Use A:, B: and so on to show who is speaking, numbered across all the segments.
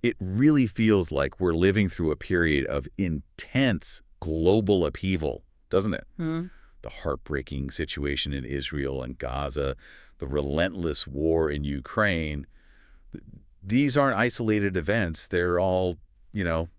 A: It really feels like we're living through a period of intense global upheaval, doesn't it?
B: Hmm.
A: The heartbreaking situation in Israel and Gaza, the relentless war in Ukraine. These aren't isolated events. They're all, you know,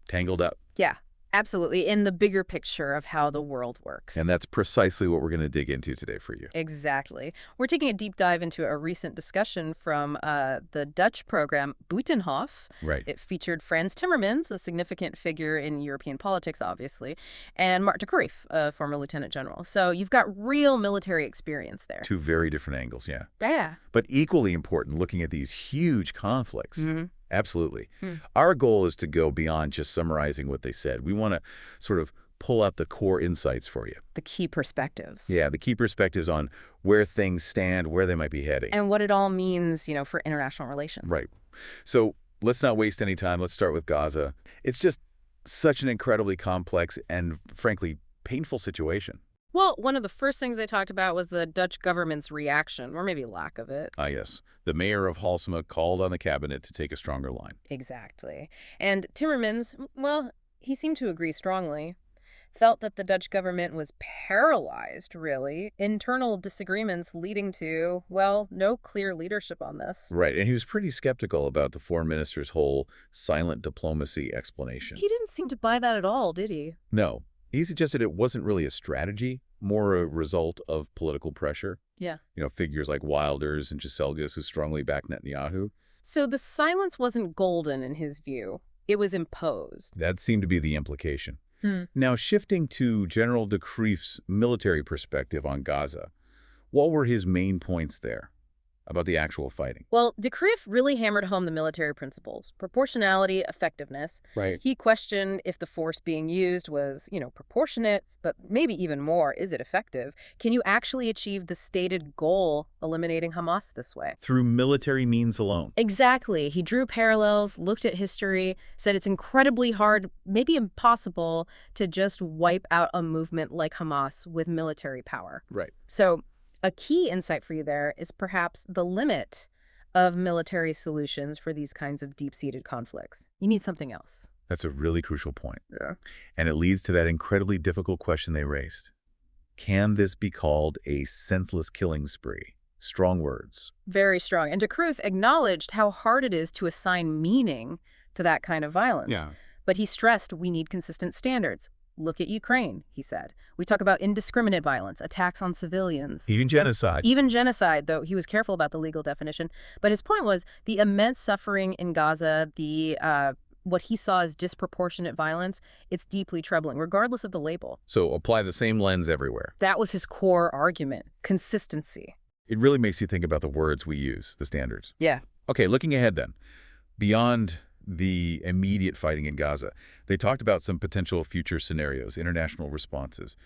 A: tangled up.
B: Yeah, absolutely. In the bigger picture of how the world works.
A: And that's precisely what we're going to dig into today for you.
B: Exactly. We're taking a deep dive into a recent discussion from the Dutch program Buitenhof.
A: Right.
B: It featured Frans Timmermans, a significant figure in European politics, obviously, and Mark de Cruyff, a former lieutenant general. So you've got real military experience there.
A: Two very different angles, yeah.
B: Yeah.
A: But equally important, looking at these huge conflicts.
B: Mm-hmm.
A: Absolutely. Our goal is to go beyond just summarizing what they said. We want to sort of pull out the core insights for you.
B: The key perspectives.
A: Yeah, the key perspectives on where things stand, where they might be heading.
B: And what it all means, for international relations.
A: Right. So let's not waste any time. Let's start with Gaza. It's just such an incredibly complex and, frankly, painful situation.
B: Well, one of the first things they talked about was the Dutch government's reaction, or maybe lack of it.
A: Ah, yes. The mayor of Halsema called on the cabinet to take a stronger line.
B: Exactly. And Timmermans, well, he seemed to agree strongly. Felt that the Dutch government was paralyzed, really. Internal disagreements leading to, well, no clear leadership on this.
A: Right, and he was pretty skeptical about the foreign minister's whole silent diplomacy explanation.
B: He didn't seem to buy that at all, did he?
A: No. He suggested it wasn't really a strategy, more a result of political pressure.
B: Yeah.
A: Figures like Wilders and Giselgas who strongly backed Netanyahu.
B: So the silence wasn't golden in his view. It was imposed.
A: That seemed to be the implication. Now, shifting to General de Cruyff's military perspective on Gaza, what were his main points there about the actual fighting?
B: Well, de Cruyff really hammered home the military principles: proportionality, effectiveness.
A: Right.
B: He questioned if the force being used was, proportionate, but maybe even more, is it effective? Can you actually achieve the stated goal, eliminating Hamas this way?
A: Through military means alone.
B: Exactly. He drew parallels, looked at history, said it's incredibly hard, maybe impossible, to just wipe out a movement like Hamas with military power.
A: Right.
B: So a key insight for you there is perhaps the limit of military solutions for these kinds of deep-seated conflicts. You need something else.
A: That's a really crucial point.
B: Yeah.
A: And it leads to that incredibly difficult question they raised. Can this be called a senseless killing spree? Strong words.
B: Very strong. And de Cruyff acknowledged how hard it is to assign meaning to that kind of violence.
A: Yeah.
B: But he stressed we need consistent standards. Look at Ukraine, he said. We talk about indiscriminate violence, attacks on civilians.
A: Even genocide.
B: Even genocide, though he was careful about the legal definition. But his point was the immense suffering in Gaza, what he saw as disproportionate violence, it's deeply troubling, regardless of the label.
A: So apply the same lens everywhere.
B: That was his core argument: consistency.
A: It really makes you think about the words we use, the standards.
B: Yeah.
A: Okay, looking ahead then. Beyond the immediate fighting in Gaza, they talked about some potential future scenarios, international responses.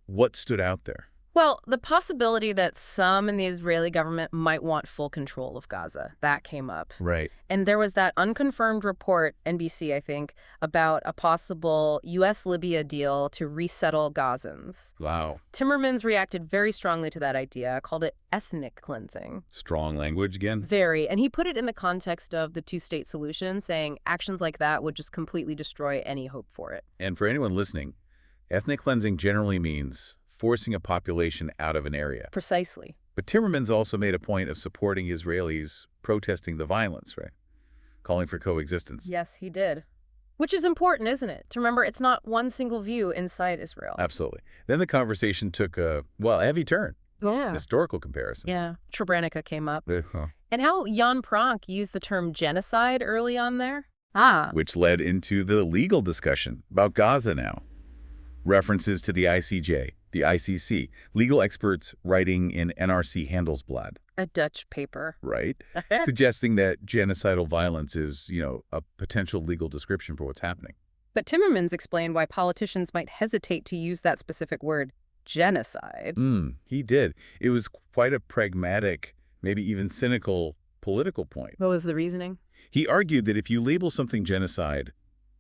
A: What stood out there?
B: Well, the possibility that some in the Israeli government might want full control of Gaza, that came up.
A: Right.
B: And there was that unconfirmed report, NBC, I think, about a possible U.S.-Libya deal to resettle Gazans.
A: Wow.
B: Timmermans reacted very strongly to that idea, called it ethnic cleansing.
A: Strong language again?
B: Very. And he put it in the context of the two-state solution, saying actions like that would just completely destroy any hope for it.
A: And for anyone listening, ethnic cleansing generally means forcing a population out of an area.
B: Precisely.
A: But Timmermans also made a point of supporting Israelis protesting the violence, right? Calling for coexistence.
B: Yes, he did. Which is important, isn't it? To remember it's not one single view inside Israel.
A: Absolutely. Then the conversation took a heavy turn.
B: Yeah.
A: Historical comparisons.
B: Yeah. Trebrenica came up.
A: Uh-huh.
B: And how Jan Pronk used the term genocide early on there.
A: Which led into the legal discussion about Gaza now. References to the ICJ, the ICC, legal experts writing in NRC Handelsblad.
B: A Dutch paper.
A: Right? Suggesting that genocidal violence is, a potential legal description for what's happening.
B: But Timmermans explained why politicians might hesitate to use that specific word, genocide.
A: He did. It was quite a pragmatic, maybe even cynical political point.
B: What was the reasoning?
A: He argued that if you label something genocide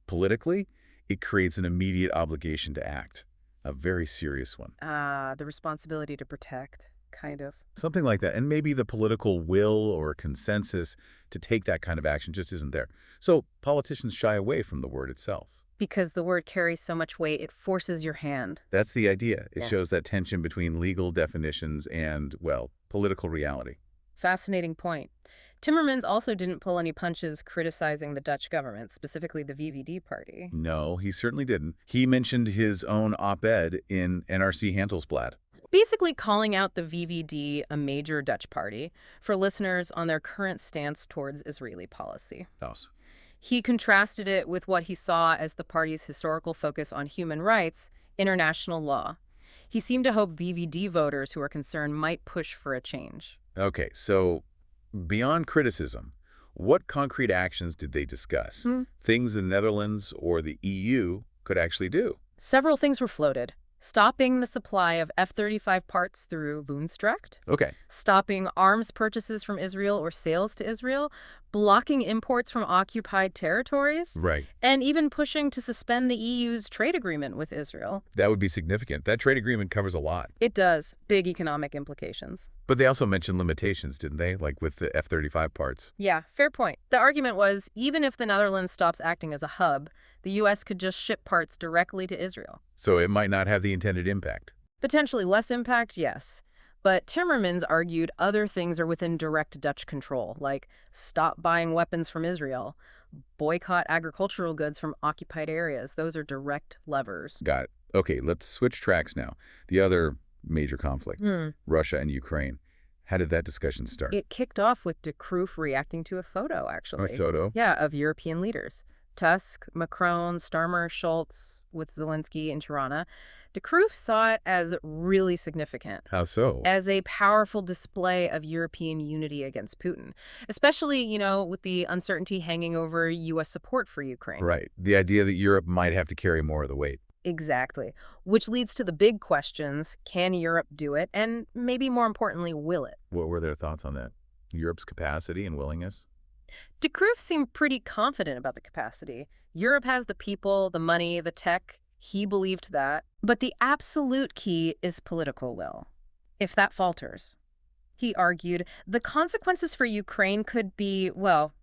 A: politically, it creates an immediate obligation to act, a very serious one.
B: The responsibility to protect. Kind of.
A: Something like that. And maybe the political will or consensus to take that kind of action just isn't there. So politicians shy away from the word itself.
B: Because the word carries so much weight, it forces your hand.
A: That's the idea. It
B: Yeah.
A: shows that tension between legal definitions and, well, political reality.
B: Fascinating point. Timmermans also didn't pull any punches criticizing the Dutch government, specifically the VVD party.
A: No, he certainly didn't. He mentioned his own op-ed in NRC Handelsblad.
B: Basically calling out the VVD, a major Dutch party, for listeners on their current stance towards Israeli policy.
A: Oh,
B: He contrasted it with what he saw as the party's historical focus on human rights, international law. He seemed to hope VVD voters who are concerned might push for a change.
A: okay, so beyond criticism, what concrete actions did they discuss? Things the Netherlands or the EU could actually do?
B: Several things were floated. Stopping the supply of F-35 parts through Woensdrecht,
A: Okay,
B: stopping arms purchases from Israel or sales to Israel, blocking imports from occupied territories,
A: right.
B: and even pushing to suspend the EU's trade agreement with Israel.
A: That would be significant. That trade agreement covers a lot.
B: It does. Big economic implications.
A: But they also mentioned limitations, didn't they? Like with the F-35 parts.
B: Yeah, fair point. The argument was, even if the Netherlands stops acting as a hub, the U.S. could just ship parts directly to Israel.
A: So it might not have the intended impact.
B: Potentially less impact, yes. But Timmermans argued other things are within direct Dutch control, like stop buying weapons from Israel, boycott agricultural goods from occupied areas. Those are direct levers.
A: Got it. Okay, let's switch tracks now. The other major conflict, Russia and Ukraine. How did that discussion start?
B: It kicked off with De Croo reacting to a photo, actually.
A: Soto.
B: Yeah, of European leaders. Tusk, Macron, Starmer, Schultz, with Zelensky in Tirana. De Croo saw it as really significant,
A: How so?
B: as a powerful display of European unity against Putin, especially, with the uncertainty hanging over U.S. support for Ukraine.
A: Right. The idea that Europe might have to carry more of the weight.
B: Exactly. Which leads to the big questions. Can Europe do it? And maybe more importantly, will it?
A: What were their thoughts on that? Europe's capacity and willingness?
B: De Croo seemed pretty confident about the capacity. Europe has the people, the money, the tech. He believed that. But the absolute key is political will. If that falters, he argued, the consequences for Ukraine could be, well,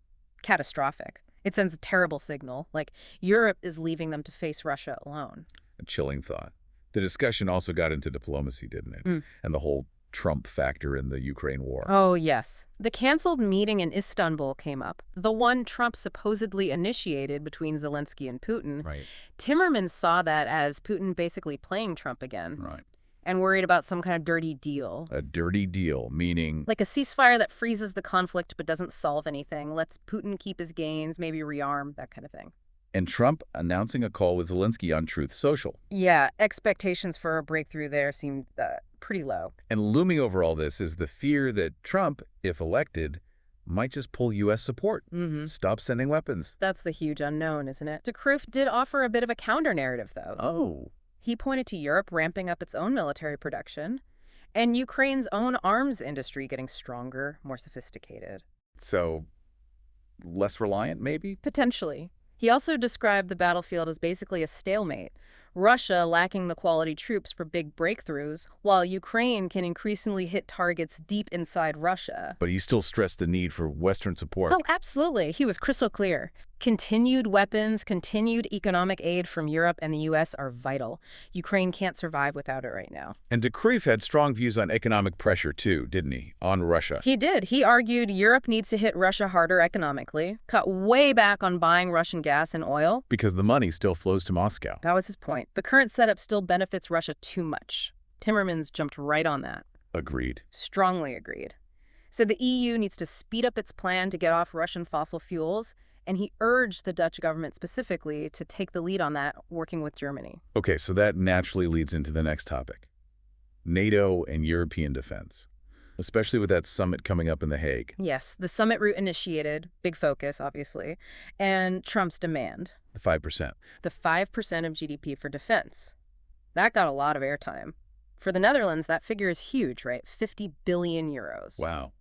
B: catastrophic. It sends a terrible signal, like Europe is leaving them to face Russia alone.
A: A chilling thought. The discussion also got into diplomacy, didn't it? And the whole Trump factor in the Ukraine war.
B: Oh, yes. The canceled meeting in Istanbul came up, the one Trump supposedly initiated between Zelensky and Putin.
A: Right.
B: Timmermans saw that as Putin basically playing Trump again.
A: Right.
B: And worried about some kind of dirty deal.
A: A dirty deal, meaning...
B: Like a ceasefire that freezes the conflict but doesn't solve anything, lets Putin keep his gains, maybe rearm, that kind of thing.
A: And Trump announcing a call with Zelensky on Truth Social.
B: Yeah, expectations for a breakthrough there seemed pretty low.
A: And looming over all this is the fear that Trump, if elected, might just pull U.S. support. Stop sending weapons.
B: That's the huge unknown, isn't it? De Croo did offer a bit of a counter-narrative, though.
A: Oh.
B: He pointed to Europe ramping up its own military production and Ukraine's own arms industry getting stronger, more sophisticated.
A: So, less reliant, maybe?
B: Potentially. He also described the battlefield as basically a stalemate. Russia lacking the quality troops for big breakthroughs, while Ukraine can increasingly hit targets deep inside Russia.
A: But he still stressed the need for Western support.
B: Oh, absolutely. He was crystal clear. Continued weapons, continued economic aid from Europe and the U.S. are vital. Ukraine can't survive without it right now.
A: And De Croo had strong views on economic pressure, too, didn't he? On Russia.
B: He did. He argued Europe needs to hit Russia harder economically, cut way back on buying Russian gas and oil.
A: Because the money still flows to Moscow.
B: That was his point. The current setup still benefits Russia too much. Timmermans jumped right on that.
A: Agreed.
B: Strongly agreed. Said the EU needs to speed up its plan to get off Russian fossil fuels, and he urged the Dutch government specifically to take the lead on that, working with Germany.
A: Okay, so that naturally leads into the next topic. NATO and European defense, especially with that summit coming up in The Hague.
B: Yes, the summit route initiated, big focus, obviously, and Trump's demand.
A: The 5%.
B: The 5% of GDP for defense. That got a lot of airtime. For the Netherlands, that figure is huge, right? 50 billion euros.
A: Wow.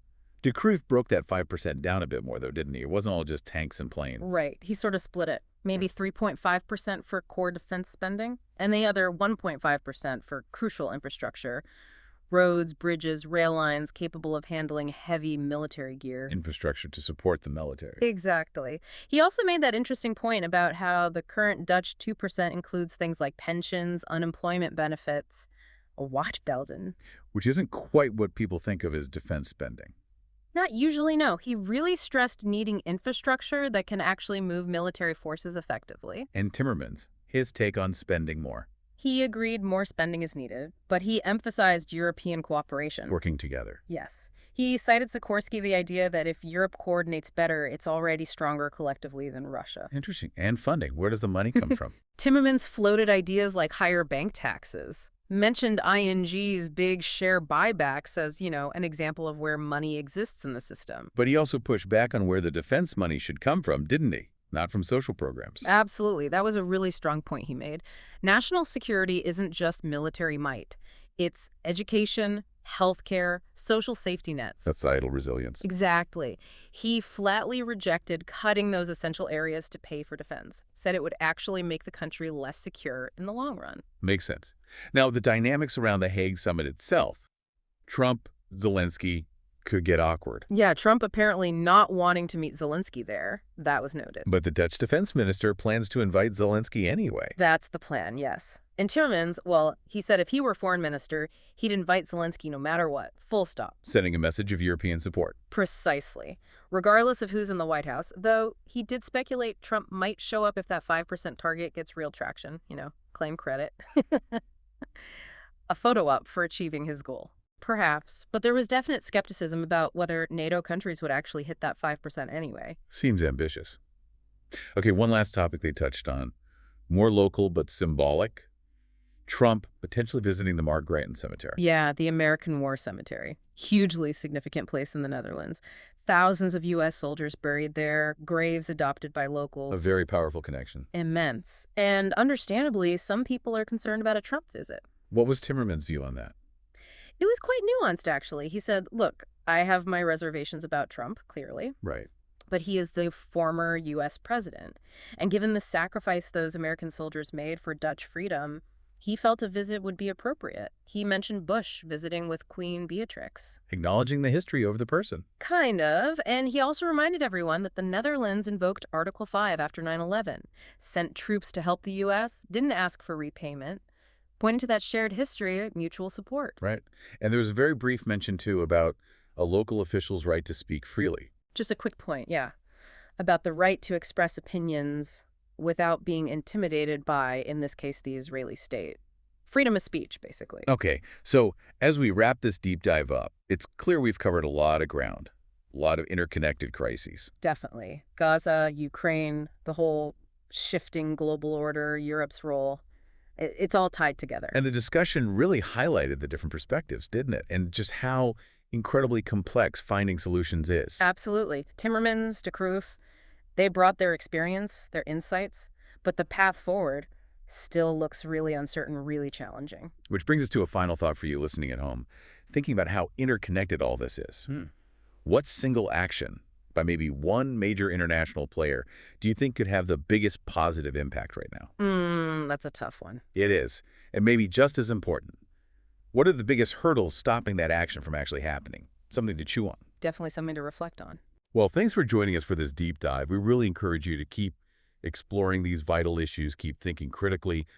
A: De Croo broke that 5% down a bit more, though, didn't he? It wasn't all just tanks and planes.
B: Right. He sort of split it. Maybe 3.5% for core defense spending, and the other 1.5% for crucial infrastructure, Roads, bridges, rail lines capable of handling heavy military gear.
A: Infrastructure to support the military.
B: Exactly. He also made that interesting point about how the current Dutch 2% includes things like pensions, unemployment benefits, a watchbelden.
A: Which isn't quite what people think of as defense spending.
B: Not usually, no. He really stressed needing infrastructure that can actually move military forces effectively.
A: And Timmermans, his take on spending more.
B: He agreed more spending is needed, but he emphasized European cooperation.
A: Working together.
B: Yes. He cited Sikorsky the idea that if Europe coordinates better, it's already stronger collectively than Russia.
A: Interesting. And funding. Where does the money come from?
B: Timmermans floated ideas like higher bank taxes, mentioned ING's big share buybacks as, an example of where money exists in the system.
A: But he also pushed back on where the defense money should come from, didn't he? Not from social programs.
B: Absolutely. That was a really strong point he made. National security isn't just military might. It's education, healthcare, social safety nets.
A: Societal resilience.
B: Exactly. He flatly rejected cutting those essential areas to pay for defense, said it would actually make the country less secure in the long run.
A: Makes sense. Now, the dynamics around the Hague summit itself. Trump, Zelensky, could get awkward.
B: Yeah, Trump apparently not wanting to meet Zelensky there. That was noted.
A: But the Dutch defense minister plans to invite Zelensky anyway.
B: That's the plan, yes. And Timmermans, well, he said if he were foreign minister, he'd invite Zelensky no matter what. Full stop.
A: Sending a message of European support.
B: Precisely. Regardless of who's in the White House, though he did speculate Trump might show up if that 5% target gets real traction, claim credit. A photo op for achieving his goal. Perhaps, but there was definite skepticism about whether NATO countries would actually hit that 5% anyway.
A: Seems ambitious. Okay, one last topic they touched on. More local but symbolic. Trump potentially visiting the Margrethen Cemetery.
B: Yeah, the American War Cemetery. Hugely significant place in the Netherlands. Thousands of U.S. soldiers buried there, graves adopted by locals.
A: A very powerful connection.
B: Immense. And understandably, some people are concerned about a Trump visit.
A: What was Timmermans' view on that?
B: It was quite nuanced, actually. He said, look, I have my reservations about Trump, clearly.
A: Right.
B: But he is the former U.S. president. And given the sacrifice those American soldiers made for Dutch freedom, he felt a visit would be appropriate. He mentioned Bush visiting with Queen Beatrix.
A: Acknowledging the history of the person.
B: Kind of. And he also reminded everyone that the Netherlands invoked Article 5 after 9/11, sent troops to help the U.S., didn't ask for repayment, pointing to that shared history of mutual support.
A: Right. And there was a very brief mention, too, about a local official's right to speak freely.
B: Just a quick point, yeah, about the right to express opinions without being intimidated by, in this case, the Israeli state. Freedom of speech, basically.
A: Okay, so as we wrap this deep dive up, it's clear we've covered a lot of ground, a lot of interconnected crises.
B: Definitely. Gaza, Ukraine, the whole shifting global order, Europe's role. It's all tied together.
A: And the discussion really highlighted the different perspectives, didn't it? And just how incredibly complex finding solutions is.
B: Absolutely. Timmermans, de Croof, they brought their experience, their insights, but the path forward still looks really uncertain, really challenging.
A: Which brings us to a final thought for you listening at home, thinking about how interconnected all this is. What single action by maybe one major international player do you think could have the biggest positive impact right now?
B: That's a tough one.
A: It is, and maybe just as important. What are the biggest hurdles stopping that action from actually happening? Something to chew on.
B: Definitely something to reflect on.
A: Well, thanks for joining us for this deep dive. We really encourage you to keep exploring these vital issues, keep thinking critically,